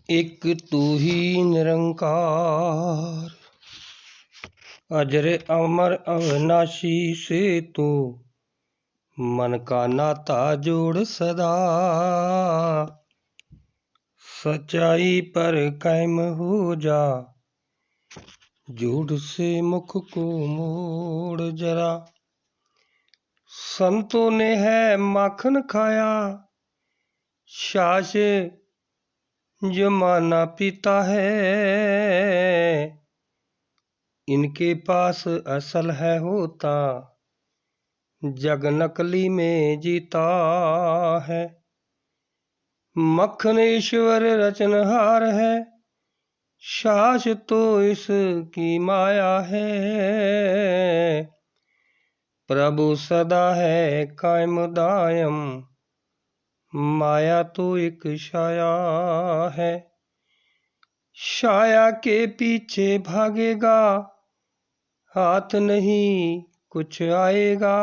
एक तू ही निरंकार, अजर अमर अविनाशी से तू मन का नाता जोड़ सदा। सच्चाई पर कायम हो जा, झूठ से मुख को मोड़ जरा। संतों ने है माखन खाया, छाछ जमाना पीता है। इनके पास असल है होता, जग नकली में जीता है। मक्खन ईश्वर रचनहार है, छाछ तो इसकी माया है। प्रभु सदा है कायम दायम, माया तो एक छाया है। छाया के पीछे भागेगा, हाथ नहीं कुछ आएगा।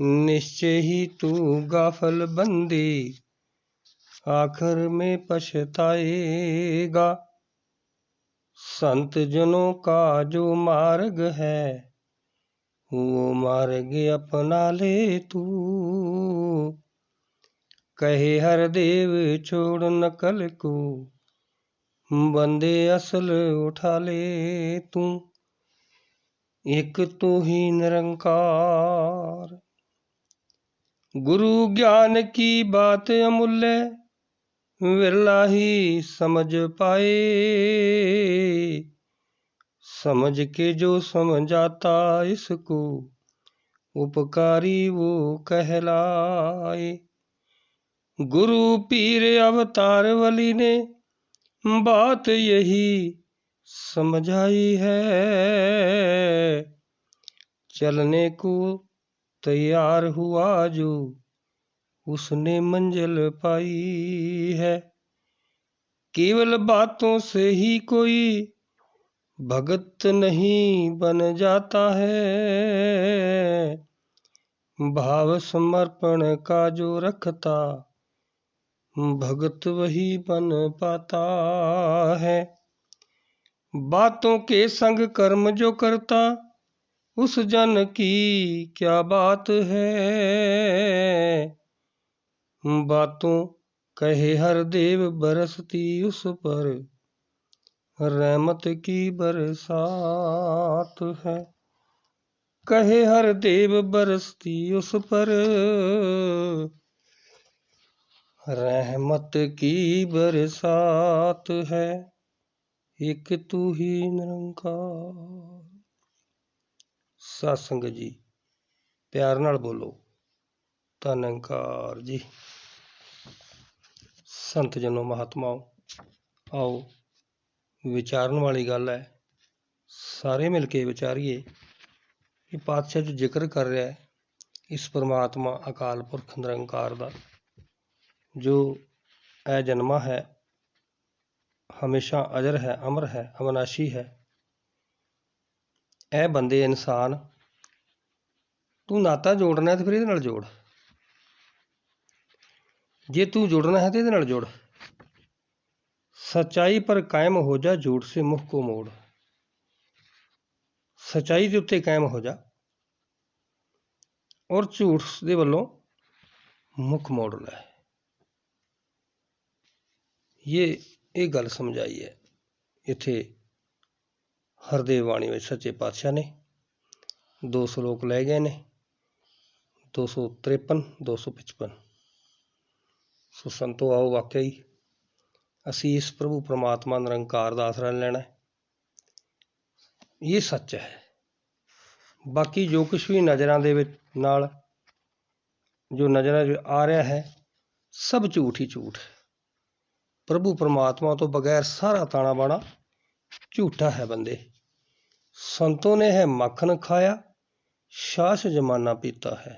निश्चय ही तू गाफल बंदी, आखिर में पछताएगा। संत जनों का जो मार्ग है, वो मार्ग अपना ले तू। कहे हर देव छोड़ नकल को, बंदे असल उठा ले तू। एक तू ही निरंकार, गुरु ज्ञान की बात अमूल्य, विरला ही समझ पाए। समझ के जो समझाता इसको, उपकारी वो कहलाए। गुरु पीर अवतार वली ने बात यही समझाई है। चलने को तैयार हुआ जो, उसने मंजिल पाई है। केवल बातों से ही कोई भगत नहीं बन जाता है। भाव समर्पण का जो रखता, भगत वही बन पाता है। बातों के संग कर्म जो करता, उस जन की क्या बात है। बातों कहे हर देव बरसती उस पर, रहमत की बरसात है। कहे हर देव बरसती उस पर, रहमत की बरसात है। एक तू ही निरंकार। साध संगत जी, प्यार नाल बोलो धन्यकार जी। संत जनों महात्माओं, आओ विचारन वाली गल है, सारे मिल के विचारिए। ये पातशाह जो जिक्र कर रहा है इस परमात्मा अकाल पुरख निरंकार दा, जो ऐ जन्मा है, हमेशा अजर है, अमर है, अविनाशी है। ऐ बंदे इंसान, तू नाता जोड़ना है तो फिर इहदे नाल जोड़। जे तू जुड़ना है तो इहदे नाल जुड़। सच्चाई पर कायम हो जा, झूठ से मुख को मोड़। सच्चाई के उत्ते कायम हो जा और झूठ दे वल्लों मुख मोड़ लै। ये गल समझाई है इत्थे हरदेव बाणी विच सच्चे पातशाह ने। 2 श्लोक लै गए ने, 253 255। सो संतो आओ वाकई ही असी इस प्रभु परमात्मा निरंकार दा आसरा लेना है। ये सच है। बाकी जो कुछ भी नज़रां दे विच नाल जो नज़रां च आ रहा है, सब झूठ ही झूठ है। प्रभु परमात्मा तो बगैर सारा ताना बाना झूठा है बंदे। संतों ने है माखन खाया, छाछ जमाना पीता है।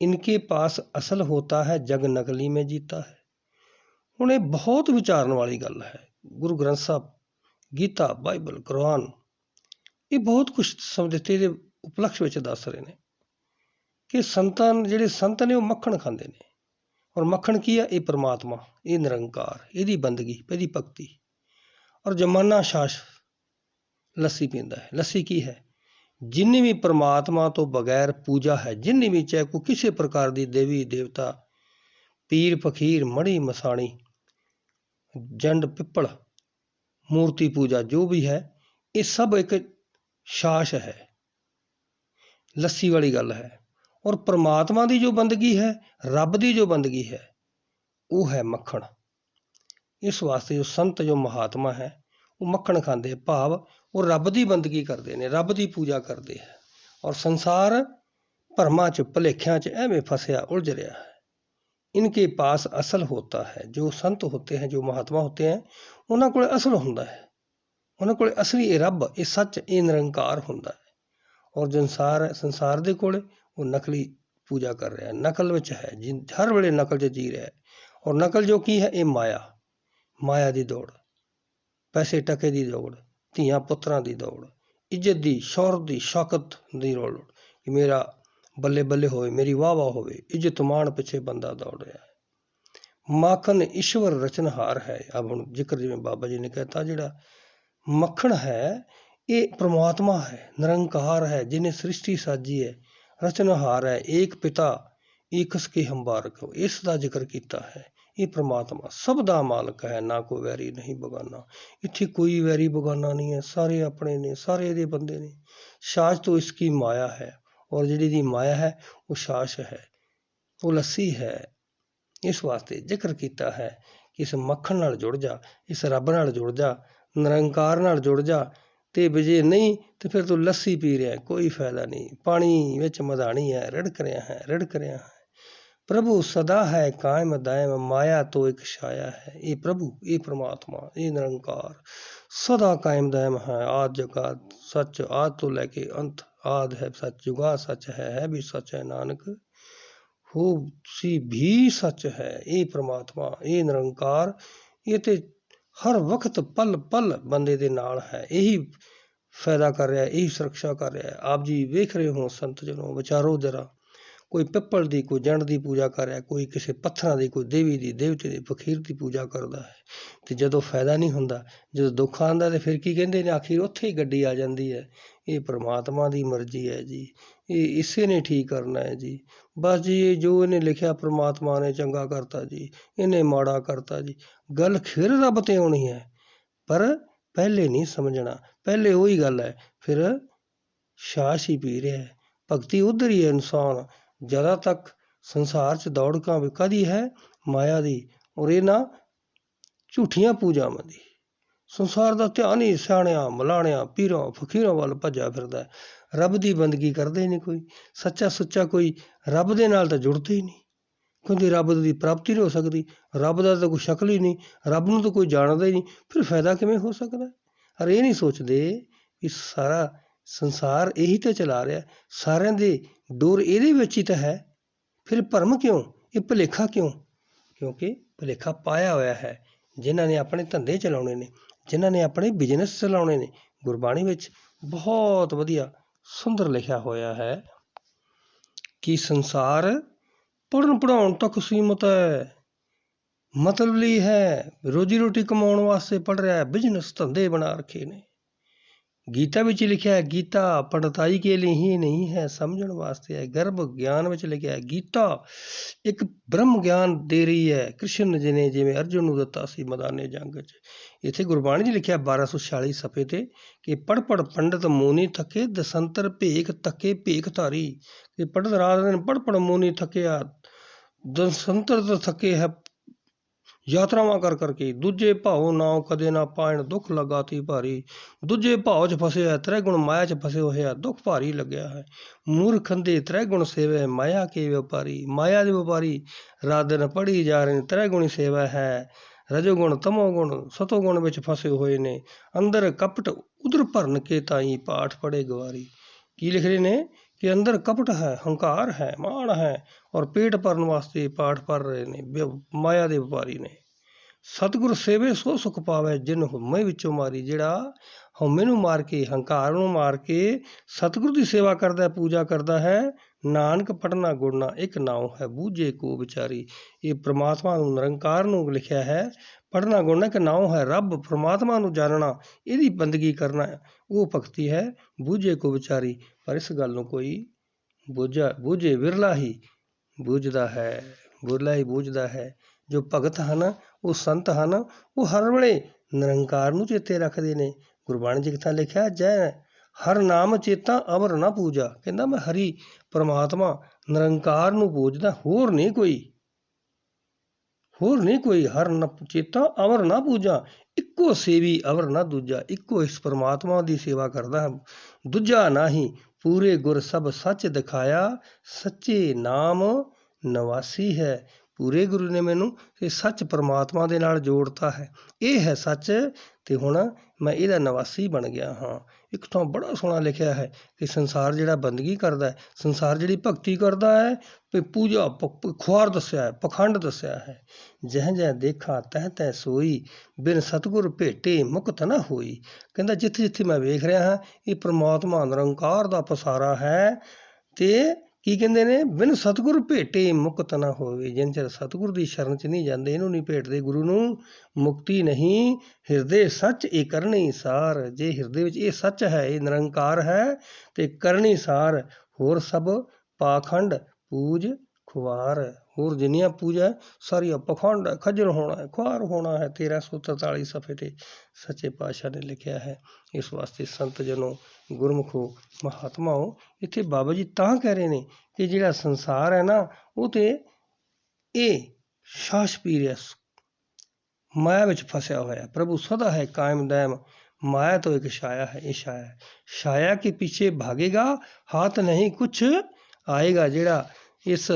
इनके पास असल होता है, जग नकली में जीता है। हुण ये बहुत विचारन वाली गल है। गुरु ग्रंथ साहब, गीता, बाइबल, कुरान, ये बहुत कुछ समझते दे उपलक्ष विच दस रहे ने कि संतां जिहड़े संत ने वो मक्खण खांदे ने और मक्खन की है, ये परमात्मा, ये निरंकार, ਇਹਦੀ ਬੰਦਗੀ, ਇਹਦੀ ਭਗਤੀ। और जमाना शास ਲੱਸੀ ਪੀਂਦਾ ਹੈ। ਲੱਸੀ ਕੀ ਹੈ? ਜਿੰਨੀ ਵੀ परमात्मा ਤੋਂ ਬਗੈਰ ਪੂਜਾ ਹੈ, ਜਿੰਨੀ ਵੀ, ਚਾਹੇ ਕੋਈ ਕਿਸੇ ਪ੍ਰਕਾਰ ਦੀ ਦੇਵੀ ਦੇਵਤਾ, ਪੀਰ ਫਕੀਰ, ਮੜੀ ਮਸਾਣੀ, ਜੰਡ ਪਿੱਪਲ, ਮੂਰਤੀ ਪੂਜਾ ਜੋ ਵੀ ਹੈ, ਇਹ ਸਭ ਇੱਕ ਸ਼ਾਸ ਹੈ, ਲੱਸੀ ਵਾਲੀ ਗੱਲ ਹੈ। ਔਰ परमात्मा ਦੀ ਜੋ ਬੰਦਗੀ ਹੈ, ਰੱਬ ਦੀ ਜੋ ਬੰਦਗੀ ਹੈ, ਉਹ ਹੈ ਮੱਖਣ। ਇਸ ਵਾਸਤੇ ਜੋ ਸੰਤ, ਜੋ ਮਹਾਤਮਾ ਹੈ, ਉਹ ਮੱਖਣ ਖਾਂਦੇ, ਭਾਵ ਉਹ ਰੱਬ ਦੀ ਬੰਦਗੀ ਕਰਦੇ ਨੇ, ਰੱਬ ਦੀ ਪੂਜਾ ਕਰਦੇ ਹੈ। ਔਰ ਸੰਸਾਰ ਭਰਮਾਂ 'ਚ, ਭੁਲੇਖਿਆਂ 'ਚ ਐਵੇਂ ਫਸਿਆ ਉਲਝ ਰਿਹਾ ਹੈ। इनके पास असल होता है। जो संत होते हैं, जो महात्मा होते हैं, उन्होंने कोल असल होता है, उन्होंने कोल असली रब, ये सच, ये निरंकार होता है। और संसार दे कोल वो नकली पूजा कर रहा है, नकल विच है, हर वेले नकल 'ਚ जी रहा है। और नकल जो की है, ये माया, माया की दौड़, पैसे टके की दौड़, ਧੀਆਂ ਪੁੱਤਰਾਂ ਦੀ ਦੌੜ, ਇੱਜ਼ਤ ਦੀ, ਸ਼ੌਹਰਤ ਦੀ, ਸ਼ੌਕਤ ਦੀ ਦੌੜ, ਕਿ ਮੇਰਾ ਬੱਲੇ ਬੱਲੇ ਹੋਵੇ, ਮੇਰੀ ਵਾਹ ਵਾਹ ਹੋਵੇ, ਇੱਜ਼ਤ ਮਾਣ ਪਿੱਛੇ ਬੰਦਾ ਦੌੜ ਰਿਹਾ ਹੈ। ਮਾਖਣ ਈਸ਼ਵਰ ਰਚਨਹਾਰ ਹੈ। अब ਹੁਣ ਜ਼ਿਕਰ ਜਿਵੇਂ ਬਾਬਾ ਜੀ ਨੇ ਕਹਿਤਾ, ਜਿਹੜਾ ਮੱਖਣ ਹੈ ਇਹ ਪ੍ਰਮਾਤਮਾ ਹੈ, ਨਿਰੰਕਾਰ ਹੈ, ਜਿਹਨੇ ਸ੍ਰਿਸ਼ਟੀ ਸਾਜੀ ਹੈ, ਰਚਨਹਾਰ ਹੈ, ਏਕ ਪਿਤਾ ਏਕਸ ਕੇ ਹੰਬਾਰਕ, ਇਸ ਦਾ ਜ਼ਿਕਰ ਕੀਤਾ ਹੈ। ਇਹ ਪ੍ਰਮਾਤਮਾ ਸਭ ਦਾ ਮਾਲਕ ਹੈ, ਨਾ ਕੋਈ ਵੈਰੀ ਨਹੀਂ ਬਗਾਨਾ। ਇੱਥੇ ਕੋਈ ਵੈਰੀ ਬਗਾਨਾ ਨਹੀਂ ਹੈ, ਸਾਰੇ ਆਪਣੇ ਨੇ, ਸਾਰੇ ਇਹਦੇ ਬੰਦੇ ਨੇ। ਸਾਜ ਤੋਂ ਇਸकी ਮਾਇਆ ਹੈ, ਔਰ ਜਿਹੜੀ ਦੀ ਮਾਇਆ ਹੈ ਉਹ ਸਾਸ਼ ਹੈ, ਉਹ ਲੱਸੀ ਹੈ। ਇਸ ਵਾਸਤੇ ਜ਼ਿਕਰ ਕੀਤਾ ਹੈ ਕਿ ਇਸ ਮੱਖਣ ਨਾਲ ਜੁੜ ਜਾ, ਇਸ ਰੱਬ ਨਾਲ ਜੁੜ ਜਾ, ਨਿਰੰਕਾਰ ਨਾਲ ਜੁੜ ਜਾ। ਤੇ ਜੇ ਨਹੀਂ ਤੇ ਫਿਰ ਤੂੰ ਲੱਸੀ ਪੀ ਰਿਹਾ, ਕੋਈ ਫਾਇਦਾ ਨਹੀਂ। ਪਾਣੀ ਵਿੱਚ ਮਧਾਣੀ ਹੈ, ਰਿੜਕ ਰਿਹਾ ਹੈ, ਰਿੜਕ ਰਿਹਾ ਹੈ। ਪ੍ਰਭੂ ਸਦਾ ਹੈ ਕਾਇਮ ਦਾਇਮ, ਮਾਇਆ ਤੋਂ ਇੱਕ ਛਾਇਆ ਹੈ। ਇਹ ਪ੍ਰਭੂ, ਇਹ ਪ੍ਰਮਾਤਮਾ, ਇਹ ਨਿਰੰਕਾਰ ਸਦਾ ਕਾਇਮ ਦਾਇਮ ਹੈ। ਆਦ ਜਗਾਦ ਸੱਚ, ਆਦ ਤੋਂ ਲੈ ਕੇ ਅੰਤ आद है सच, जुगा सच है भी सच है, नानक हो सी भी सच है। ये परमात्मा, ये निरंकार, ये तो हर वक्त पल पल बंदे दे नाल है, यही फायदा कर रहा है, यही सुरक्षा कर रहा है। आप जी वेख रहे हो संत जनों, विचारो जरा, कोई पिप्पल की, कोई जंड की पूजा कर रहा, कोई किसी पत्थर की, कोई देवी की, देवते की, फकीर की पूजा करता है। तो जदों फायदा नहीं होंदा, जो दुख आंदा, तो फिर की कहते हैं, आखिर उत्थे ही गड्डी आ जाती है। ये परमात्मा की मर्जी है जी, ये इसे ने ठीक करना है जी। बस जी, जो इन्हें लिखा परमात्मा ने चंगा करता जी, इन्हें माड़ा करता जी। गल फिर रब ते आनी है, पर पहले नहीं समझना। पहले वही गल है, फिर शाश ही पी रहा है। भगती उधर ही है। इंसान ज़्यादा तक संसार च दौड़ भी कदी है माया दी, और ये ना झूठियां पूजावां दी। संसार का ध्यान ही सियाणियां, मलाणियां, पीरां, फकीरां वाल भज्या फिरदा है। रब की बंदगी करते ही नहीं कोई। सच्चा सुच्चा कोई रब दे नाल तां जुड़ते ही नहीं, क्योंकि रब की प्राप्ति नहीं हो सकती। रब का तो कोई शक्ल ही नहीं, रब नूं तो कोई जानता ही नहीं, फिर फायदा किवें हो सकता। और ये नहीं सोचते कि सारा संसार यही तो चला रहा, सारिਆਂ ਦੇ डोर ਇਹਦੇ ਵਿੱਚ ही तो है। फिर भरम क्यों, ये भुलेखा क्यों? क्योंकि भुलेखा पाया होया है जिन्हां ने अपने धंधे चलाने ने, जिन्हां ने अपने बिजनेस चलाने ने। गुरबाणी विच बहुत वधिया सुंदर लिखा होया है कि संसार पढ़न पढ़ाउण तक सीमित है, मतलबी है, रोजी रोटी कमाउण वास्ते पढ़ रहा है, बिजनेस धंधे बना रखे ने। गीता विच लिखा है, गीता पढ़ताई के लिए ही नहीं है, समझण वास्ते है। गर्भ ज्ञान विच लिखा है, गीता एक ब्रह्म ज्ञान दे रही है। कृष्ण जी ने जिवें अर्जुन नूं दित्ता सी मैदाने जंग च। इत्थे गुरबाणी च लिखिआ 1246 सफे ते कि पढ़ पढ़ पंडित मोनी थके, दसंतर भेख तके भेख धारी। कि पंडित रात दिन पढ़ पढ़ मोनी थकिआ, दसंतर तो थके है यात्रावां कर करके। दूजे भाव नाउ कदे ना पाण, दुख लगाती भारी। दूजे भाव च फसिआ, त्रैगुण माया च फसे होया, दुख भारी लग्या है। मूर्ख अंधे त्रैगुण सेवै, माया के व्यापारी। माया दे व्यापारी रात दिन पढ़ी जा रहे हैं, त्रैगुणी सेवा है। रजोगुण तमोगुण सतोगुण विच फसे हुए ने, अंदर कपट उधर भरन के ताई पाठ पढ़े गवारी। की लिख रहे ने कि अंदर कपट है, हंकार है, मान है, और पेट भरन वास्ते पाठ पढ़ रहे ने माया दे व्यापारी ने। ਸਤਿਗੁਰ ਸੇਵੇ ਸੋ ਸੁਖ ਪਾਵੇ ਜਿਨ ਹਉਮੈ ਵਿੱਚੋਂ ਮਾਰੀ। ਜਿਹੜਾ ਹਉਮੈ ਨੂੰ ਮਾਰ ਕੇ, ਹੰਕਾਰ ਨੂੰ ਮਾਰ ਕੇ ਸਤਿਗੁਰ ਦੀ ਸੇਵਾ ਕਰਦਾ, ਪੂਜਾ ਕਰਦਾ ਹੈ, ਨਾਨਕ ਪੜਨਾ ਗੁਰਨਾ ਇੱਕ ਨਾਉ ਹੈ ਬੂਝੇ ਕੋ ਵਿਚਾਰੀ। ਇਹ ਪ੍ਰਮਾਤਮਾ ਨੂੰ, ਨਿਰੰਕਾਰ ਨੂੰ ਲਿਖਿਆ ਹੈ। ਪੜਨਾ ਗੁਰਨਾ ਇੱਕ ਨਾਉ ਹੈ, ਰੱਬ ਪ੍ਰਮਾਤਮਾ ਨੂੰ ਜਾਣਨਾ, ਇਹਦੀ ਬੰਦਗੀ ਕਰਨਾ, ਉਹ ਭਗਤੀ ਹੈ, ਬੂਝੇ ਕੋ ਵਿਚਾਰੀ। ਪਰ ਇਸ ਗੱਲ ਨੂੰ ਕੋਈ ਬੂਝੇ ਵਿਰਲਾ ਹੀ ਬੂਝਦਾ ਹੈ, ਵਿਰਲਾ ਹੀ ਬੂਝਦਾ ਹੈ। ਜੋ ਭਗਤ ਹਨ, ਉਹ ਸੰਤ ਹਨ, ਉਹ ਹਰ ਵੇਲੇ ਨਿਰੰਕਾਰ ਨੂੰ ਚੇਤੇ ਰੱਖਦੇ ਨੇ। ਗੁਰਬਾਣੀ 'ਚ ਕਿੱਥਾਂ ਲਿਖਿਆ, ਜੈ ਹਰ ਨਾਮ ਚੇਤਾ ਅਵਰ ਨਾ ਪੂਜਾ। ਕਹਿੰਦਾ ਮੈਂ ਹਰੀ ਪ੍ਰਮਾਤਮਾ ਨਿਰੰਕਾਰ ਨੂੰ ਪੂਜਦਾ, ਹੋਰ ਨਹੀਂ ਕੋਈ। ਹਰ ਚੇਤਾ ਅਵਰ ਨਾ ਪੂਜਾ, ਇੱਕੋ ਸੇਵੀ ਅਵਰ ਨਾ ਦੂਜਾ। ਇੱਕੋ ਇਸ ਪ੍ਰਮਾਤਮਾ ਦੀ ਸੇਵਾ ਕਰਦਾ, ਦੂਜਾ ਨਾਹੀਂ। ਪੂਰੇ ਗੁਰ ਸਭ ਸੱਚ ਦਿਖਾਇਆ, ਸੱਚੇ ਨਾਮ ਨਿਵਾਸੀ ਹੈ। ਪੂਰੇ ਗੁਰੂ ਨੇ ਮੈਨੂੰ ਇਹ ਸੱਚ ਪ੍ਰਮਾਤਮਾ ਦੇ ਨਾਲ ਜੋੜਤਾ ਹੈ। ਇਹ ਹੈ ਸੱਚ, ਤੇ ਹੁਣ ਮੈਂ ਇਹਦਾ ਨਿਵਾਸੀ ਬਣ ਗਿਆ ਹਾਂ। ਇੱਕ ਥਾਂ ਬੜਾ ਸੋਹਣਾ ਲਿਖਿਆ ਹੈ ਕਿ ਸੰਸਾਰ ਜਿਹੜਾ ਬੰਦਗੀ ਕਰਦਾ ਹੈ, ਸੰਸਾਰ ਜਿਹੜੀ ਭਗਤੀ ਕਰਦਾ ਹੈ, ਤੇ ਪੂਜਾ ਖੁਆਰ ਦੱਸਿਆ ਹੈ, ਪਖੰਡ ਦੱਸਿਆ ਹੈ। ਜਹ ਜਹ ਦੇਖਾ ਤਹਿ ਤਹਿ ਸੋਈ, ਬਿਨ ਸਤਿਗੁਰ ਭੇਟੇ ਮੁਕਤ ਨਾ ਹੋਈ। ਕਹਿੰਦਾ ਜਿੱਥੇ ਜਿੱਥੇ ਮੈਂ ਵੇਖ ਰਿਹਾ ਹਾਂ, ਇਹ ਪ੍ਰਮਾਤਮਾ ਨਿਰੰਕਾਰ ਦਾ ਪਸਾਰਾ ਹੈ। ਤੇ ਕੀ ਕਹਿੰਦੇ ਨੇ, ਬਿਨ ਸਤਿਗੁਰ ਭੇਟੇ ਮੁਕਤ ਨਾ ਹੋਵੇ। ਜਿੰਨ ਚਿਰ ਸਤਿਗੁਰ ਦੀ ਸ਼ਰਨ 'ਚ ਨਹੀਂ ਜਾਂਦੇ, ਇਹਨੂੰ ਨਹੀਂ ਭੇਟਦੇ, ਗੁਰੂ ਨੂੰ, ਮੁਕਤੀ ਨਹੀਂ। ਹਿਰਦੇ ਸੱਚ ਇਹ ਕਰਨੀ ਸਾਰ। ਜੇ ਹਿਰਦੇ ਵਿੱਚ ਇਹ ਸੱਚ ਹੈ, ਇਹ ਨਿਰੰਕਾਰ ਹੈ, ਤੇ ਕਰਨੀ ਸਾਰ। ਹੋਰ ਸਭ ਪਾਖੰਡ ਪੂਜ ਖੁਆਰ। ਹੋਰ ਜਿੰਨੀਆਂ ਪੂਜਾ ਸਾਰੀਆਂ ਪਖੰਡ, ਖੱਜਲ ਹੋਣਾ ਹੈ, ਖੁਆਰ ਹੋਣਾ ਹੈ। 1343 ਸਫ਼ੇ 'ਤੇ ਸੱਚੇ ਪਾਤਸ਼ਾਹ ਨੇ ਲਿਖਿਆ ਹੈ। ਇਸ ਵਾਸਤੇ ਸੰਤ ਜਨੋ, ਗੁਰਮੁਖੋ, ਮਹਾਤਮਾਓ, ਇੱਥੇ ਬਾਬਾ ਜੀ ਤਾਂ ਕਹਿ ਰਹੇ ਨੇ ਕਿ ਜਿਹੜਾ ਸੰਸਾਰ ਹੈ ਨਾ, ਉਹ ਤੇ ਇਹ ਸ਼ਾਸ ਪੀ ਰਿਹਾ, ਮਾਇਆ ਵਿੱਚ ਫਸਿਆ ਹੋਇਆ। ਪ੍ਰਭੂ ਸਦਾ ਹੈ ਕਾਇਮ ਦੈਮ, माया तो एक छाया है। ये छाया के पीछे भागेगा, हाथ नहीं कुछ आएगा। ਜਿਹੜਾ ਇਸ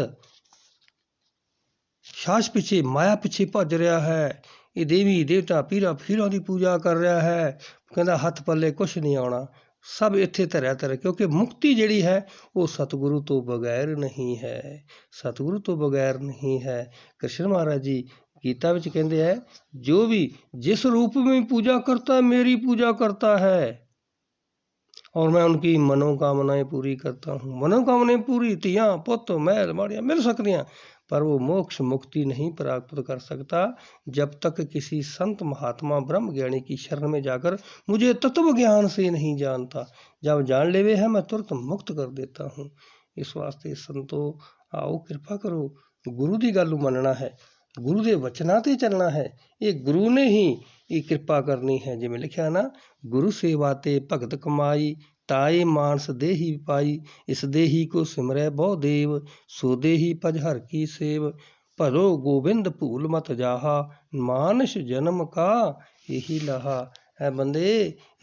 ਛਾਛ ਪਿੱਛੇ, ਮਾਇਆ ਪਿੱਛੇ ਭੱਜ ਰਿਹਾ ਹੈ, ਇਹ ਦੇਵੀ ਦੇਵਤਾ ਪੀਰਾਂ ਫਕੀਰਾਂ ਦੀ ਪੂਜਾ ਕਰ ਰਿਹਾ ਹੈ, ਕਹਿੰਦਾ ਹੱਥ ਪੱਲੇ ਕੁਛ ਨਹੀਂ ਆਉਣਾ, ਸਭ ਇੱਥੇ ਧਰਿਆ ਧਰਿਆ। ਕਿਉਂਕਿ ਮੁਕਤੀ ਜਿਹੜੀ ਹੈ ਉਹ ਸਤਿਗੁਰੂ ਤੋਂ ਬਗੈਰ ਨਹੀਂ ਹੈ, ਸਤਿਗੁਰੂ ਤੋਂ ਬਗੈਰ ਨਹੀਂ ਹੈ। ਕ੍ਰਿਸ਼ਨ ਮਹਾਰਾਜ ਜੀ गीता ਵਿੱਚ ਕਹਿੰਦੇ ਹੈ, जो भी जिस रूप में पूजा करता है मेरी पूजा करता है और मैं उनकी मनोकामनाएं पूरी करता हूँ। मनोकामनाएं पूरी, ਧੀਆਂ ਪੁੱਤ ਮਹਿਲ ਮਾੜੀਆਂ ਮਿਲ ਸਕਦੀਆਂ, पर वो मोक्ष मुक्ति नहीं प्राप्त कर सकता जब तक किसी संत महात्मा ब्रह्म ज्ञानी की शरण में जाकर मुझे तत्व ज्ञान से नहीं जानता। जब जान लेवे है मैं तुरंत मुक्त कर देता हूँ। इस वास्ते संतो आओ, कृपा करो, गुरु की गल मनना है, गुरु के वचना ते चलना है। ये गुरु ने ही ये कृपा करनी है। जिवें लिखा ना, गुरु सेवा ते भगत कमाई, ताए मानस देही पाई, इस देही को सिमरै बहु देव, सो देही पज हर की सेव, भलो गोबिंद भूल मत जाहा, मानस जन्म का यही लाहा। है बंदे,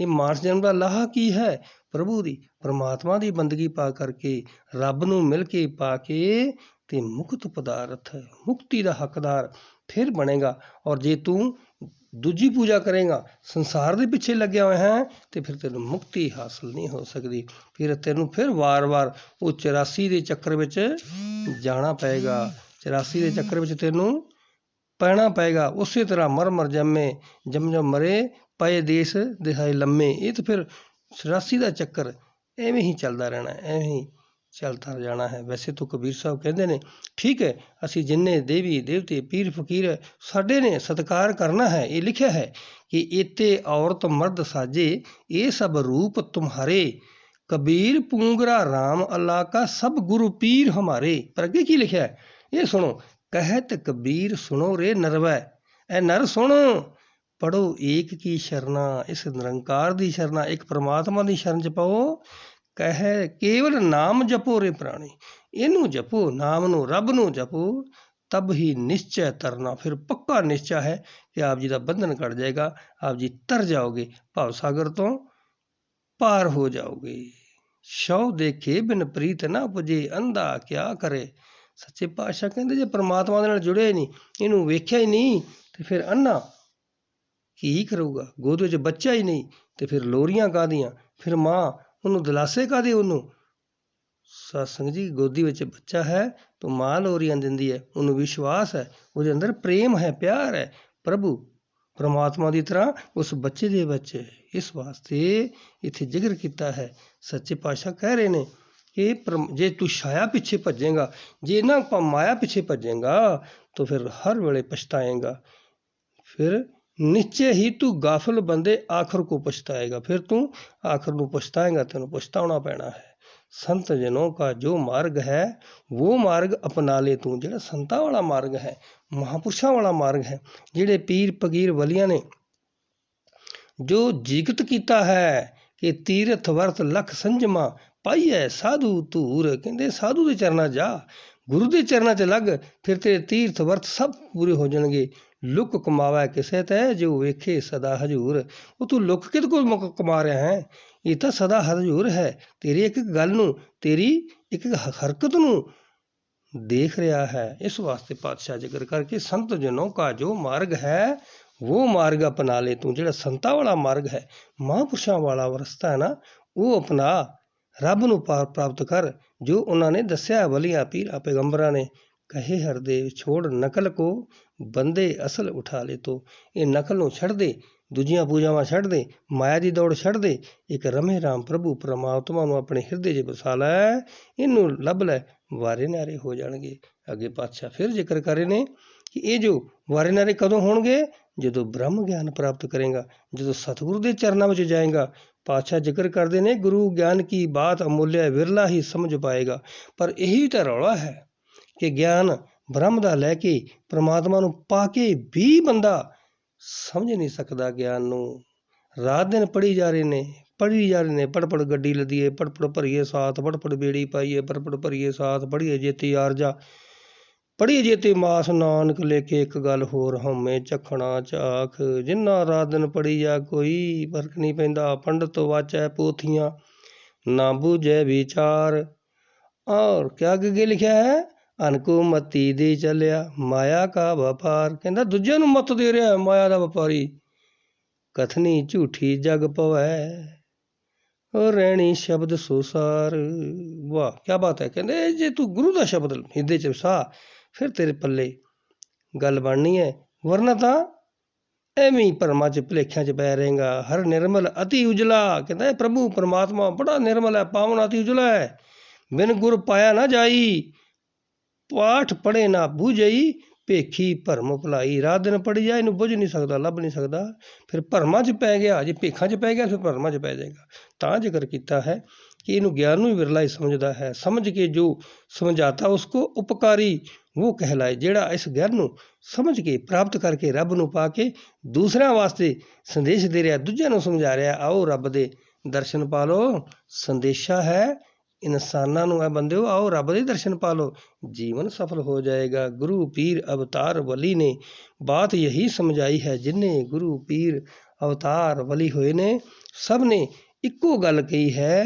ये मानस जन्म का लाहा की है? प्रभु दी, परमात्मा की बंदगी पा करके, रब नूं मिल के पा के ते मुक्त पदार्थ, मुक्ति का हकदार फिर बनेगा। और जे तू दूजी पूजा करेगा, संसार के पिछे लग्या होया है, तो फिर तेन मुक्ति हासिल नहीं हो सकती। फिर तेन फिर वार वार वो 84 के चक्कर में जाना पेगा, 84 के चक्कर में तेनू पैना पेगा। उस तरह मर मर जमे, जम जम मरे पए देश दिहाए लम्मे। ये तो फिर 84 का चक्कर एवं ही चलता रहना, एवं ही चलता जाना है। वैसे तो कबीर साहब कहते हैं, ठीक है असी जिन्ने देवी देवते पीर फकीर साडे ने सत्कार करना है। ये लिखा है कि एते औरत मर्द साजे, ये सब रूप तुम्हारे, कबीर पूंगरा राम अल्लाह का सब गुरु पीर हमारे। पर अगे की लिखा है, ये सुनो, कहत कबीर सुनो रे नरवै, ए नर सुनो, पढ़ो एक की शरणा, इस निरंकार की शरणा, एक परमात्मा की शरण च पाओ। कह केवल नाम जपो रे प्राणी, इनू जपो, नाम नू, रब नू जपो, तब ही निश्चय तरना। फिर पक्का निश्चय है कि आप जी का बंधन कट जाएगा, आप जी तर जाओगे, भाव सागर तो पार हो जाओगे। शौ देखे बिन प्रीत ना पुजे, अंधा क्या करे। सच्चे पातशाह कहते जे परमात्मा दे नाल जुड़े नहीं, इनू वेख्या ही नहीं, तो फिर अन्ना की करूगा। गोद विच बच्चा ही नहीं, तो फिर लोरियां काहदियां, फिर मां ਉਹਨੂੰ ਦਿਲਾਸੇ ਕਾਹਦੇ। ਉਹਨੂੰ ਸਤਸੰਗ ਜੀ, ਗੋਦੀ ਵਿੱਚ ਬੱਚਾ ਹੈ ਤਾਂ ਮਾਂ ਲੋਰੀਆਂ ਦਿੰਦੀ ਹੈ, ਉਹਨੂੰ ਵਿਸ਼ਵਾਸ ਹੈ, ਉਹਦੇ ਅੰਦਰ ਪ੍ਰੇਮ ਹੈ, ਪਿਆਰ ਹੈ। ਪ੍ਰਭੂ ਪਰਮਾਤਮਾ ਦੀ ਤਰ੍ਹਾਂ ਉਸ ਬੱਚੇ ਦੇ ਵਿੱਚ। ਇਸ ਵਾਸਤੇ ਇੱਥੇ ਜ਼ਿਕਰ ਕੀਤਾ ਹੈ। ਸੱਚੇ ਪਾਤਸ਼ਾਹ ਕਹਿ ਰਹੇ ਨੇ ਕਿ ਜੇ ਤੂੰ ਛਾਇਆ ਪਿੱਛੇ ਭੱਜੇਗਾ, ਜੇ ਨਾ ਮਾਇਆ ਪਿੱਛੇ ਭੱਜੇਗਾ ਤਾਂ ਫਿਰ ਹਰ ਵੇਲੇ ਪਛਤਾਏਗਾ। ਫਿਰ ਨਿश्चय ही तू गाफिल बंदे आखिर को पछताएगा। फिर तू आखिर ਨੂੰ पछताएगा, ਤੈਨੂੰ पछताਉਣਾ ਪੈਣਾ ਹੈ। संत जनों का जो मार्ग है वो मार्ग अपना ले तू। ਜਿਹੜਾ ਸੰਤਾਂ ਵਾਲਾ ਮਾਰਗ ਹੈ, ਮਹਾਂਪੁਰਸ਼ਾਂ ਵਾਲਾ ਮਾਰਗ ਹੈ, ਜਿਹੜੇ ਪੀਰ ਫਕੀਰ ਵਲੀਆਂ ਨੇ ਜੋ ਜਿਗਤ ਕੀਤਾ ਹੈ ਕਿ ਤੀਰਥ ਵਰਤ ਲਖ ਸੰਜਮਾ ਪਾਈਐ ਸਾਧੂ ਧੂਰ। ਕਹਿੰਦੇ ਸਾਧੂ ਦੇ ਚਰਨਾਂ ਜਾ, ਗੁਰੂ ਦੇ ਚਰਨਾਂ 'ਚ ਲੱਗ, ਫਿਰ ਤੇਰੇ ਤੀਰਥ ਵਰਤ ਸਭ ਪੂਰੇ ਹੋ ਜਾਣਗੇ। ਲੁੱਕ ਕਮਾਵਾ ਕਿਸੇ ਤੈ ਜੋ ਵੇਖੇ ਸਦਾ ਹਜ਼ੂਰ। ਉਹ ਤੂੰ ਲੁੱਕ ਕਿਹਦੇ ਕੋਲ ਕਮਾ ਰਿਹਾ ਹੈ? ਇਹ ਤਾਂ ਸਦਾ ਹਜ਼ੂਰ ਹੈ। ਤੇਰੀ ਇੱਕ ਗੱਲ ਨੂੰ, ਤੇਰੀ ਇੱਕ ਹਰਕਤ ਨੂੰ ਦੇਖ ਰਿਹਾ ਹੈ। ਇਸ ਵਾਸਤੇ ਪਾਤਸ਼ਾਹ ਜ਼ਿਕਰ ਕਰਕੇ ਸੰਤ ਜਨੋਂ ਕਾ ਜੋ ਮਾਰਗ ਹੈ ਉਹ ਮਾਰਗ ਅਪਣਾ ਲੈ ਤੂੰ। ਜਿਹੜਾ ਸੰਤਾਂ ਵਾਲਾ ਮਾਰਗ ਹੈ, ਮਹਾਂਪੁਰਸ਼ਾਂ ਵਾਲਾ ਰਸਤਾ ਹੈ ਨਾ, ਉਹ ਅਪਣਾ, ਰੱਬ ਨੂੰ ਪ੍ਰਾਪਤ ਕਰ ਜੋ ਉਹਨਾਂ ਨੇ ਦੱਸਿਆ। ਵਲੀਆਂ ਪੀਰਾਂ ਪੈਗੰਬਰਾਂ ਨੇ ਕਹੇ ਹਰਦੇਵ ਛੋੜ ਨਕਲ ਕੋ ਬੰਦੇ ਅਸਲ ਉਠਾ ਲੈ ਤੋ। ਇਹ ਨਕਲ ਨੂੰ ਛੱਡ ਦੇ, ਦੂਜੀਆਂ ਪੂਜਾਵਾਂ ਛੱਡ ਦੇ, ਮਾਇਆ ਦੀ ਦੌੜ ਛੱਡ ਦੇ। ਇੱਕ ਰਮੇ ਰਾਮ ਪ੍ਰਭੂ ਪਰਮਾਤਮਾ ਨੂੰ ਆਪਣੇ ਹਿਰਦੇ 'ਚ ਵਸਾ ਲੈ, ਇਹਨੂੰ ਲੱਭ ਲੈ, ਵਾਰੇ ਨਾਰੇ ਹੋ ਜਾਣਗੇ। ਅੱਗੇ ਪਾਤਸ਼ਾਹ ਫਿਰ ਜ਼ਿਕਰ ਕਰ ਰਹੇ ਨੇ ਕਿ ਇਹ ਜੋ ਵਾਰੇ ਨਾਰੇ ਕਦੋਂ ਹੋਣਗੇ? ਜਦੋਂ ਬ੍ਰਹਮ ਗਿਆਨ ਪ੍ਰਾਪਤ ਕਰੇਗਾ, ਜਦੋਂ ਸਤਿਗੁਰੂ ਦੇ ਚਰਨਾਂ ਵਿੱਚ ਜਾਏਗਾ। ਪਾਤਸ਼ਾਹ ਜ਼ਿਕਰ ਕਰਦੇ ਨੇ ਗੁਰੂ ਗਿਆਨ ਕੀ ਬਾਤ ਅਮੁੱਲਿਆ ਵਿਰਲਾ ਹੀ ਸਮਝ ਪਾਏਗਾ। ਪਰ ਇਹੀ ਤਾਂ ਰੌਲਾ ਹੈ ਕਿ ਗਿਆਨ ਬ੍ਰਹਮ ਦਾ ਲੈ ਕੇ ਪਰਮਾਤਮਾ ਨੂੰ ਪਾ ਕੇ ਵੀ ਬੰਦਾ ਸਮਝ ਨਹੀਂ ਸਕਦਾ। ਗਿਆਨ ਨੂੰ ਰਾਤ ਦਿਨ ਪੜ੍ਹੀ ਜਾ ਰਹੇ ਨੇ, ਪੜ ਗੱਡੀ ਲੱਦੀਏ, ਪੜ ਭਰੀਏ ਸਾਥ, ਪੜ ਬੇੜੀ ਪਾਈਏ, ਪੜ ਭਰੀਏ ਸਾਥ, ਪੜ੍ਹੀਏ ਜੇਤੀ ਆਰਜਾ, ਪੜ੍ਹੀਏ ਜੇਤੀ ਮਾਸ, ਨਾਨਕ ਲੇਖੇ ਇੱਕ ਗੱਲ ਹੋਰ ਹਉਮੈ ਚੱਖਣਾ ਝਾਖ। ਜਿੰਨਾ ਰਾਤ ਦਿਨ ਪੜ੍ਹੀ ਜਾ ਕੋਈ ਫਰਕ ਨਹੀਂ ਪੈਂਦਾ। ਪੰਡਤ ਵਾਚੈ ਪੋਥੀਆਂ ਨਾ ਬੂਝੈ ਵਿਚਾਰ। ਔਰ ਕਿਆ ਅੱਗੇ ਲਿਖਿਆ ਹੈ? ਅਨਕੋ ਮਤੀ ਦੇ ਚੱਲਿਆ ਮਾਇਆ ਕਾ ਵਪਾਰ। ਕਹਿੰਦਾ ਦੂਜਿਆਂ ਨੂੰ ਮੱਤ ਦੇ ਰਿਹਾ ਮਾਇਆ ਦਾ ਵਪਾਰੀ। ਕਥਨੀ ਝੂਠੀ ਜਗ ਪਵੈ ਉਹ ਰਹਿਣੀ ਸ਼ਬਦ ਸੁਸਾਰ। ਵਾਹ ਕਿਆ ਬਾਤ ਹੈ। ਕਹਿੰਦੇ ਜੇ ਤੂੰ ਗੁਰੂ ਦਾ ਸ਼ਬਦ ਹਿਰਦੇ 'ਚ ਵਸਾ, ਫਿਰ ਤੇਰੇ ਪੱਲੇ ਗੱਲ ਬਣਨੀ ਹੈ। ਵਰਨਾ ਤਾਂ ਐਵੇਂ ਹੀ ਭਰਮਾਂ 'ਚ ਭੁਲੇਖਿਆਂ 'ਚ ਪੈ ਰਹੇਗਾ। ਹਰ ਨਿਰਮਲ ਅਤੀ ਉਜਲਾ। ਕਹਿੰਦਾ ਪ੍ਰਭੂ ਪਰਮਾਤਮਾ ਬੜਾ ਨਿਰਮਲ ਹੈ, ਪਾਵਨ ਅਤੀ ਉਜਲਾ ਹੈ। ਬਿਨ ਗੁਰ ਪਾਇਆ ਨਾ ਜਾਈ, ਪਾਠ ਪੜ੍ਹੇ ਨਾ ਬੂਝਈ, ਭੇਖੀ ਭਰਮ ਭੁਲਾਈ। ਰਾਤ ਦਿਨ ਪੜ੍ਹੀ ਜਾ, ਇਹਨੂੰ ਬੁੱਝ ਨਹੀਂ ਸਕਦਾ, ਲੱਭ ਨਹੀਂ ਸਕਦਾ। ਫਿਰ ਭਰਮਾਂ 'ਚ ਪੈ ਗਿਆ, ਜੇ ਭੇਖਾਂ 'ਚ ਪੈ ਗਿਆ ਫਿਰ ਭਰਮਾਂ 'ਚ ਪੈ ਜਾਏਗਾ। ਤਾਂ ਜ਼ਿਕਰ ਕੀਤਾ ਹੈ ਕਿ ਇਹਨੂੰ ਗਿਆਨ ਨੂੰ ਹੀ ਵਿਰਲਾ ਹੀ ਸਮਝਦਾ ਹੈ। ਸਮਝ ਕੇ ਜੋ ਸਮਝਾਤਾ ਉਸਕੋ ਉਪਕਾਰੀ ਉਹ ਕਹਿਲਾਏ। ਜਿਹੜਾ ਇਸ ਗਿਆਨ ਨੂੰ ਸਮਝ ਕੇ ਪ੍ਰਾਪਤ ਕਰਕੇ ਰੱਬ ਨੂੰ ਪਾ ਕੇ ਦੂਸਰਿਆਂ ਵਾਸਤੇ ਸੰਦੇਸ਼ ਦੇ ਰਿਹਾ, ਦੂਜਿਆਂ ਨੂੰ ਸਮਝਾ ਰਿਹਾ, ਆਓ ਰੱਬ ਦੇ ਦਰਸ਼ਨ ਪਾ ਲਓ। ਸੰਦੇਸ਼ਾ ਹੈ ਇਨਸਾਨਾਂ ਨੂੰ, ਹੈ ਬੰਦਿਓ ਆਓ ਰੱਬ ਦੇ ਦਰਸ਼ਨ ਪਾ ਲਓ, ਜੀਵਨ ਸਫਲ ਹੋ ਜਾਏਗਾ। ਗੁਰੂ ਪੀਰ ਅਵਤਾਰ ਵਲੀ ਨੇ ਬਾਤ ਯਹੀ ਸਮਝਾਈ ਹੈ। ਜਿੰਨੇ ਗੁਰੂ ਪੀਰ ਅਵਤਾਰ ਵਲੀ ਹੋਏ ਨੇ ਸਭ ਨੇ ਇੱਕੋ ਗੱਲ ਕਹੀ ਹੈ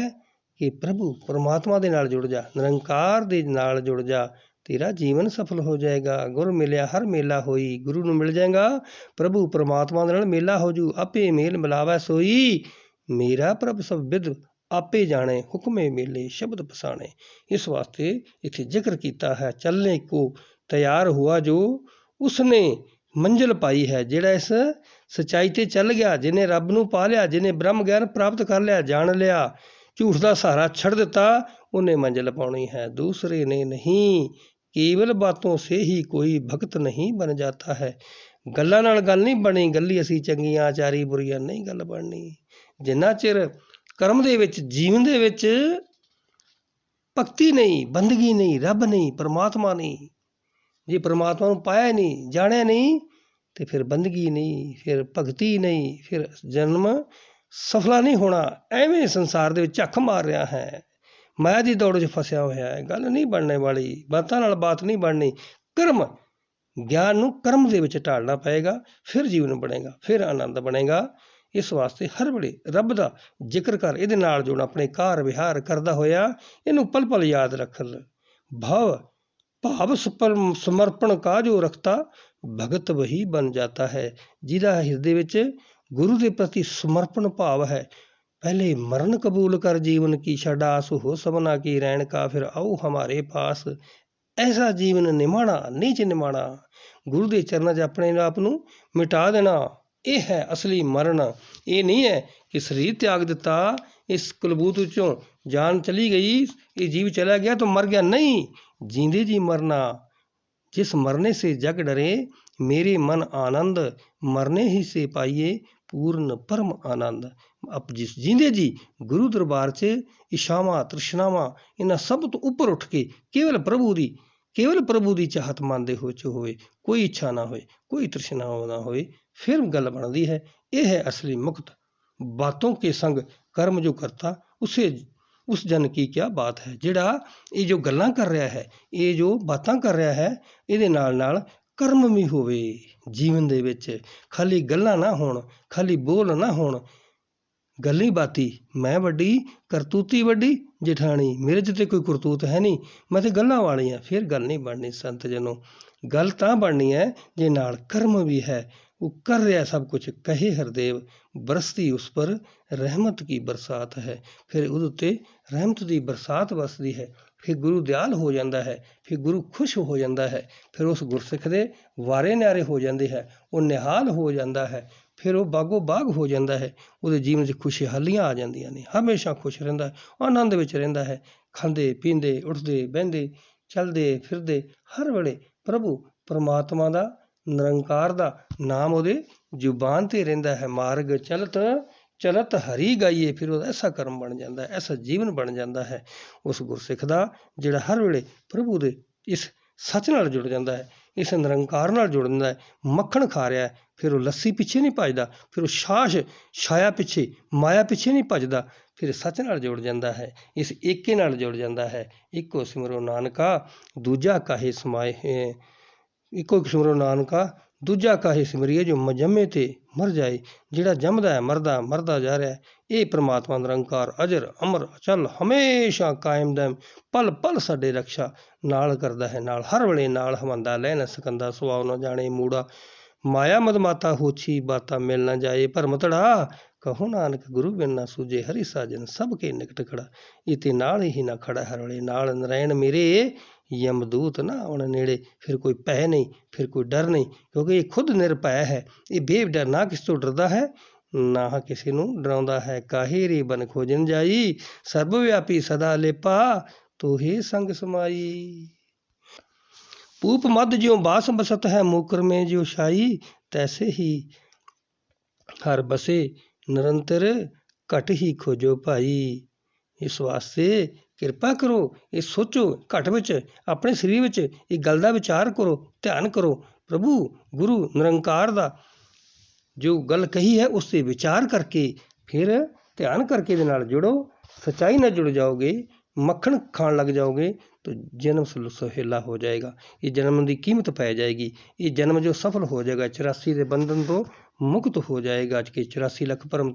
ਕਿ ਪ੍ਰਭੂ ਪਰਮਾਤਮਾ ਦੇ ਨਾਲ ਜੁੜ ਜਾ, ਨਿਰੰਕਾਰ ਦੇ ਨਾਲ ਜੁੜ ਜਾ, ਤੇਰਾ ਜੀਵਨ ਸਫਲ ਹੋ ਜਾਏਗਾ। ਗੁਰ ਮਿਲਿਆ ਹਰ ਮੇਲਾ ਹੋਈ। ਗੁਰੂ ਨੂੰ ਮਿਲ ਜਾਏਗਾ, ਪ੍ਰਭੂ ਪਰਮਾਤਮਾ ਦੇ ਨਾਲ ਮੇਲਾ ਹੋ ਜੂ। ਆਪੇ ਮੇਲ ਮਿਲਾਵੈ ਸੋਈ, ਮੇਰਾ ਪ੍ਰਭ ਸਭ ਬਿਦ ਆਪੇ ਜਾਣੇ, ਹੁਕਮੇ ਮੇਲੇ ਸ਼ਬਦ ਪਸਾਣੇ। ਇਸ ਵਾਸਤੇ ਇੱਥੇ ਜ਼ਿਕਰ ਕੀਤਾ ਹੈ ਚੱਲਣੇ ਕੋ ਤਿਆਰ ਹੁਆ ਜੋ ਉਸਨੇ ਮੰਜ਼ਿਲ ਪਾਈ ਹੈ। ਜਿਹੜਾ ਇਸ ਸੱਚਾਈ 'ਤੇ ਚੱਲ ਗਿਆ, ਜਿਹਨੇ ਰੱਬ ਨੂੰ ਪਾ ਲਿਆ, ਜਿਹਨੇ ਬ੍ਰਹਮ ਗਿਆਨ ਪ੍ਰਾਪਤ ਕਰ ਲਿਆ, ਜਾਣ ਲਿਆ, ਝੂਠ ਦਾ ਸਹਾਰਾ ਛੱਡ ਦਿੱਤਾ, ਉਹਨੇ ਮੰਜ਼ਿਲ ਪਾਉਣੀ ਹੈ, ਦੂਸਰੇ ਨੇ ਨਹੀਂ। ਕੇਵਲ ਬਾਤੋਂ ਸੇ ਹੀ ਕੋਈ ਭਗਤ ਨਹੀਂ ਬਣ ਜਾਤਾ ਹੈ। ਗੱਲਾਂ ਨਾਲ ਗੱਲ ਨਹੀਂ ਬਣੀ, ਗੱਲੀ ਅਸੀਂ ਚੰਗੀਆਂ ਆਚਾਰੀ ਬੁਰੀਆਂ ਨਹੀਂ ਗੱਲ ਬਣਨੀ। ਜਿੰਨਾ ਚਿਰ ਕਰਮ ਦੇ ਵਿੱਚ, ਜੀਵਨ ਦੇ ਵਿੱਚ ਭਗਤੀ ਨਹੀਂ, ਬੰਦਗੀ ਨਹੀਂ, ਰੱਬ ਨਹੀਂ, ਪਰਮਾਤਮਾ ਨਹੀਂ, ਜੇ ਪਰਮਾਤਮਾ ਨੂੰ ਪਾਇਆ ਨਹੀਂ, ਜਾਣਿਆ ਨਹੀਂ, ਤੇ ਫਿਰ ਬੰਦਗੀ ਨਹੀਂ, ਫਿਰ ਭਗਤੀ ਨਹੀਂ, ਫਿਰ ਜਨਮ ਸਫਲਾ ਨਹੀਂ ਹੋਣਾ। ਐਵੇਂ ਸੰਸਾਰ ਦੇ ਵਿੱਚ ਝੱਖ ਮਾਰ ਰਿਹਾ ਹੈ, ਮਾਇਆ ਦੀ ਦੌੜ 'ਚ ਫਸਿਆ ਹੋਇਆ ਹੈ। ਗੱਲ ਨਹੀਂ ਬਣਨੇ ਵਾਲੀ, ਬਾਤਾਂ ਨਾਲ ਬਾਤ ਨਹੀਂ ਬਣਨੀ। ਕਰਮ ਗਿਆਨ ਨੂੰ ਕਰਮ ਦੇ ਵਿੱਚ ਢਾਲਣਾ ਪਏਗਾ, ਫਿਰ ਜੀਵਨ ਬਣੇਗਾ, ਫਿਰ ਆਨੰਦ ਬਣੇਗਾ। ਇਸ ਵਾਸਤੇ ਹਰ ਵੇਲੇ ਰੱਬ ਦਾ ਜ਼ਿਕਰ ਕਰ, ਇਹਦੇ ਨਾਲ ਜੁੜ, ਆਪਣੇ ਕਾਰ ਵਿਹਾਰ ਕਰਦਾ ਹੋਇਆ ਇਹਨੂੰ ਪਲ ਪਲ ਯਾਦ ਰੱਖ। ਭਾਵ ਸਮਰਪਣ ਕਾ ਜੋ ਰਖਤਾ ਭਗਤ ਵਹੀ ਬਣ ਜਾਤਾ ਹੈ। ਜਿਹਦਾ ਹਿਰਦੇ ਵਿੱਚ ਗੁਰੂ ਦੇ ਪ੍ਰਤੀ ਸਮਰਪਣ ਭਾਵ ਹੈ। ਪਹਿਲੇ ਮਰਨ ਕਬੂਲ ਕਰ ਜੀਵਨ ਕੀ ਛੱਡ ਆਸ, ਹੋ ਸਭਨਾ ਕੀ ਰਹਿਣ ਕਾ ਫਿਰ ਆਓ ਹਮਾਰੇ ਪਾਸ। ਐਸਾ ਜੀਵਨ ਨਿਮਾਣਾ ਨੀਚ ਨਿਮਾਣਾ। ਗੁਰੂ ਦੇ ਚਰਨਾਂ 'ਚ ਆਪਣੇ ਆਪ ਨੂੰ ਮਿਟਾ ਦੇਣਾ, ਇਹ ਹੈ ਅਸਲੀ ਮਰਨ। ਇਹ ਨਹੀਂ ਹੈ ਕਿ ਸਰੀਰ ਤਿਆਗ ਦਿੱਤਾ, ਇਸ ਕਲਬੂਤ ਵਿੱਚੋਂ ਜਾਨ ਚਲੀ ਗਈ, ਇਹ ਜੀਵ ਚਲਾ ਗਿਆ ਤਾਂ ਮਰ ਗਿਆ। ਨਹੀਂ, जींदे जी मरना, जिस मरने से जग डरे, मेरे मन आनंद, मरने ही से पाइए पूर्ण परम आनंद। अब जिस जींदे जी गुरु दरबार 'ਚ ਇਛਾਵਾਂ ਤ੍ਰਿਸ਼ਨਾਵਾਂ ਇਹਨਾਂ ਸਭ ਤੋਂ ਉੱਪਰ ਉੱਠ ਕੇ ਕੇਵਲ ਪ੍ਰਭੂ ਦੀ ਚਾਹਤ ਮਨ ਦੇ ਵਿੱਚ ਹੋਵੇ, ਕੋਈ ਇੱਛਾ ਨਾ ਹੋਏ, ਕੋਈ ਤ੍ਰਿਸ਼ਨਾ ਨਾ ਹੋਏ, ਫਿਰ ਗੱਲ ਬਣਦੀ ਹੈ। ਇਹ ਹੈ ਅਸਲੀ ਮੁਕਤ। ਬਾਤੋਂ ਕੇ ਸੰਗ ਕਰਮ ਜੋ ਕਰਤਾ, ਉਸ ਜਨ ਕੀ ਕਿਆ ਬਾਤ ਹੈ। ਜਿਹੜਾ ਇਹ ਜੋ ਗੱਲਾਂ ਕਰ ਰਿਹਾ ਹੈ, ਇਹ ਜੋ ਬਾਤਾਂ ਕਰ ਰਿਹਾ ਹੈ, ਇਹਦੇ ਨਾਲ ਨਾਲ ਕਰਮ ਵੀ ਹੋਵੇ ਜੀਵਨ ਦੇ ਵਿੱਚ। ਖਾਲੀ ਗੱਲਾਂ ਨਾ ਹੋਣ, ਖਾਲੀ ਬੋਲ ਨਾ ਹੋਣ। ਗੱਲੀ ਬਾਤੀ ਮੈਂ ਵੱਡੀ, ਕਰਤੂਤੀ ਵੱਡੀ ਜਠਾਣੀ, ਮੇਰੇ 'ਚ ਤੇ ਕੋਈ ਕਰਤੂਤ ਹੈ ਨਹੀਂ, ਮੈਂ ਤੇ ਗੱਲਾਂ ਵਾਲੀ ਹਾਂ। ਫਿਰ ਗੱਲ ਨਹੀਂ ਬਣਨੀ ਸੰਤ ਜਨੋ। ਗੱਲ ਤਾਂ ਬਣਨੀ ਹੈ ਜੇ ਨਾਲ ਕਰਮ ਵੀ ਹੈ। ਉਹ ਕਰ ਰਿਹਾ ਸਭ ਕੁਛ। ਕਹੇ ਹਰਦੇਵ ਬਰਸਤੀ ਉਸ ਪਰ ਰਹਿਮਤ ਕੀ ਬਰਸਾਤ ਹੈ। ਫਿਰ ਉਹਦੇ ਉੱਤੇ ਰਹਿਮਤ ਦੀ ਬਰਸਾਤ ਵਰਸਦੀ ਹੈ। ਫਿਰ ਗੁਰੂ ਦਿਆਲ ਹੋ ਜਾਂਦਾ ਹੈ, ਫਿਰ ਗੁਰੂ ਖੁਸ਼ ਹੋ ਜਾਂਦਾ ਹੈ। ਫਿਰ ਉਸ ਗੁਰਸਿੱਖ ਦੇ ਵਾਰੇ ਨਿਆਰੇ ਹੋ ਜਾਂਦੇ ਹੈ, ਉਹ ਨਿਹਾਲ ਹੋ ਜਾਂਦਾ ਹੈ, ਫਿਰ ਉਹ ਬਾਗੋ ਬਾਗ ਹੋ ਜਾਂਦਾ ਹੈ। ਉਹਦੇ ਜੀਵਨ 'ਚ ਖੁਸ਼ਹਾਲੀਆਂ ਆ ਜਾਂਦੀਆਂ ਨੇ, ਹਮੇਸ਼ਾ ਖੁਸ਼ ਰਹਿੰਦਾ ਹੈ, ਆਨੰਦ ਵਿੱਚ ਰਹਿੰਦਾ ਹੈ। ਖਾਂਦੇ ਪੀਂਦੇ ਉੱਠਦੇ ਬਹਿੰਦੇ ਚੱਲਦੇ ਫਿਰਦੇ ਹਰ ਵੇਲੇ ਪ੍ਰਭੂ ਪਰਮਾਤਮਾ ਦਾ, ਨਿਰੰਕਾਰ ਦਾ ਨਾਮ ਉਹਦੇ ਜ਼ੁਬਾਨ 'ਤੇ ਰਹਿੰਦਾ ਹੈ। ਮਾਰਗ ਚਲਤ ਹਰੀ ਗਾਈਏ, ਫਿਰ ਉਹਦਾ ਐਸਾ ਕਰਮ ਬਣ ਜਾਂਦਾ ਹੈ, ਐਸਾ ਜੀਵਨ ਬਣ ਜਾਂਦਾ ਹੈ ਉਸ ਗੁਰਸਿੱਖ ਦਾ, ਜਿਹੜਾ ਹਰ ਵੇਲੇ ਪ੍ਰਭੂ ਦੇ ਇਸ ਸੱਚ ਨਾਲ ਜੁੜ ਜਾਂਦਾ ਹੈ, ਇਸ ਨਿਰੰਕਾਰ ਨਾਲ ਜੁੜ ਜਾਂਦਾ ਹੈ। ਮੱਖਣ ਖਾ ਰਿਹਾ ਹੈ, ਫਿਰ ਉਹ ਲੱਸੀ ਪਿੱਛੇ ਨਹੀਂ ਭੱਜਦਾ, ਫਿਰ ਉਹ ਛਾਇਆ ਪਿੱਛੇ, ਮਾਇਆ ਪਿੱਛੇ ਨਹੀਂ ਭੱਜਦਾ, ਫਿਰ ਸੱਚ ਨਾਲ ਜੁੜ ਜਾਂਦਾ ਹੈ, ਇਸ ਏਕੇ ਨਾਲ ਜੁੜ ਜਾਂਦਾ ਹੈ। ਇੱਕੋ ਸਿਮਰੋ ਨਾਨਕਾ ਦੂਜਾ ਕਾਹੇ ਸਮਾਏ, ਇੱਕੋ ਸਿਮਰੋ ਨਾਨਕਾ ਦੂਜਾ ਕਾਹੇ ਸਿਮਰੀਏ, ਜੋ ਜੰਮੇ ਤੇ ਮਰ ਜਾਏ। ਜਿਹੜਾ ਜੰਮਦਾ ਹੈ ਮਰਦਾ ਜਾ ਰਿਹਾ ਹੈ। ਇਹ ਪ੍ਰਮਾਤਮਾ ਨਿਰੰਕਾਰ ਅਜਰ ਅਮਰ ਅਚਲ ਹਮੇਸ਼ਾ ਕਾਇਮ ਦਮ ਪਲ ਪਲ ਸਾਡੇ ਰਕਸ਼ਾ ਨਾਲ ਕਰਦਾ ਹੈ, ਨਾਲ ਹਰ ਵੇਲੇ ਨਾਲ ਹਵਾਂਦਾ। ਲੈ ਨਾ ਸਕੰਦਾ ਸੁਆਉ ਨਾ ਜਾਣੇ ਮੂੜਾ, ਮਾਇਆ ਮਦਮਾਤਾ ਹੋਛੀ ਬਾਤਾ ਮਿਲ ਨਾ ਜਾਏ। ਭਰਮ ਧੜਾ ਕਹੋ ਨਾਨਕ ਗੁਰੂ ਬਿਨ ਨਾ ਸੂਝੇ, ਹਰੀ ਸਾਜਨ ਸਭ ਕੇ ਨਿਕਟ ਖੜਾ। ਇਹ ਤੇ ਨਾਲ ਹੀ ਨਾ ਖੜਾ ਹਰ ਵੇਲੇ, ਨਾਲ ਨਰਾਇਣ ਮੇਰੇ ਯਮਦੂਤ ਨਾ ਆਉਣ ਨੇੜੇ। ਫਿਰ ਕੋਈ ਭੈ ਨਹੀਂ, ਫਿਰ ਕੋਈ ਡਰ ਨਹੀਂ, ਕਿਉਂਕਿ ਇਹ ਖੁਦ ਨਿਰਭੈ ਹੈ। ਇਹ ਬੇਡਰ, ਨਾ ਕਿਸੇ ਤੋਂ ਡਰਦਾ ਹੈ ਨਾ ਕਿਸੇ ਨੂੰ ਡਰਾਉਂਦਾ ਹੈ। ਕਾਹੇ ਰੇ ਬਨ ਖੋਜਨ ਜਾਈ, ਸਰਬ ਵਿਆਪੀ ਸਦਾ ਲੇਪਾ, ਤੋਹੇ ਸੰਗ ਸਮਾਈ। पूप मध्य ज्यों बास बसत है, मुकर में ज्यों शाई, तैसे ही हर बसे निरंतर घट ही खोजो भाई। ਇਸ ਵਾਸਤੇ ਕਿਰਪਾ ਕਰੋ, ਇਹ ਸੋਚੋ ਘਟ ਵਿੱਚ, ਆਪਣੇ ਸਰੀਰ ਵਿੱਚ ਇਹ ਗੱਲ ਦਾ ਵਿਚਾਰ ਕਰੋ, ਧਿਆਨ ਕਰੋ। ਪ੍ਰਭੂ ਗੁਰੂ ਨਿਰੰਕਾਰ ਦਾ ਜੋ ਗੱਲ ਕਹੀ ਹੈ ਉਸ 'ਤੇ ਵਿਚਾਰ ਕਰਕੇ, ਫਿਰ ਧਿਆਨ ਕਰਕੇ ਇਹਦੇ ਨਾਲ ਜੁੜੋ। ਸੱਚਾਈ ਨਾਲ ਜੁੜ ਜਾਓਗੇ, ਮੱਖਣ ਖਾਣ ਲੱਗ ਜਾਓਗੇ ਤਾਂ ਜਨਮ ਸੁਹੇਲਾ ਹੋ ਜਾਏਗਾ। ਇਹ ਜਨਮ ਦੀ ਕੀਮਤ ਪੈ ਜਾਏਗੀ। ਇਹ ਜਨਮ ਜੋ ਸਫਲ ਹੋ ਜਾਏਗਾ, 84 ਦੇ ਬੰਧਨ ਤੋਂ ਮੁਕਤ ਹੋ ਜਾਏਗਾ। ਅੱਜ ਕੇ 84 ਲੱਖ ਭਰਮ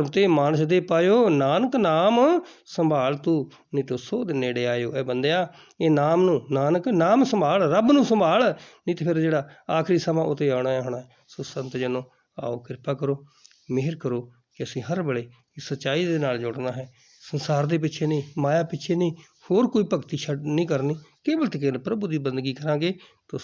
ਤੇ ਮਾਨਸ ਦੇ ਪਾਇਓ, ਨਾਨਕ ਨਾਮ ਸੰਭਾਲ ਤੂੰ ਨਹੀਂ ਤੋ ਸੋਧ ਨੇੜੇ ਆਇਓ। ਇਹ ਬੰਦਿਆ, ਇਹ ਨਾਮ ਨੂੰ, ਨਾਨਕ ਨਾਮ ਸੰਭਾਲ, ਰੱਬ ਨੂੰ ਸੰਭਾਲ, ਨਹੀਂ ਤੇ ਫਿਰ ਜਿਹੜਾ ਆਖਰੀ ਸਮਾਂ ਉਹ ਤੇ ਆਉਣਾ ਹੋਣਾ। ਸੋ ਸੰਤ ਜਨੋ ਆਓ, ਕਿਰਪਾ ਕਰੋ, ਮਿਹਰ ਕਰੋ ਕਿ ਅਸੀਂ ਹਰ ਵੇਲੇ ਇਸ ਸੱਚਾਈ ਦੇ ਨਾਲ ਜੁੜਨਾ ਹੈ। ਸੰਸਾਰ ਦੇ ਪਿੱਛੇ ਨਹੀਂ, ਮਾਇਆ ਪਿੱਛੇ ਨਹੀਂ, ਹੋਰ ਕੋਈ ਭਗਤੀ ਛੱਡ ਨਹੀਂ ਕਰਨੀ। ਕੇਵਲ ਤੇ ਕੇਵਲ ਪ੍ਰਭੂ ਦੀ ਬੰਦਗੀ ਕਰਾਂਗੇ ਤਾਂ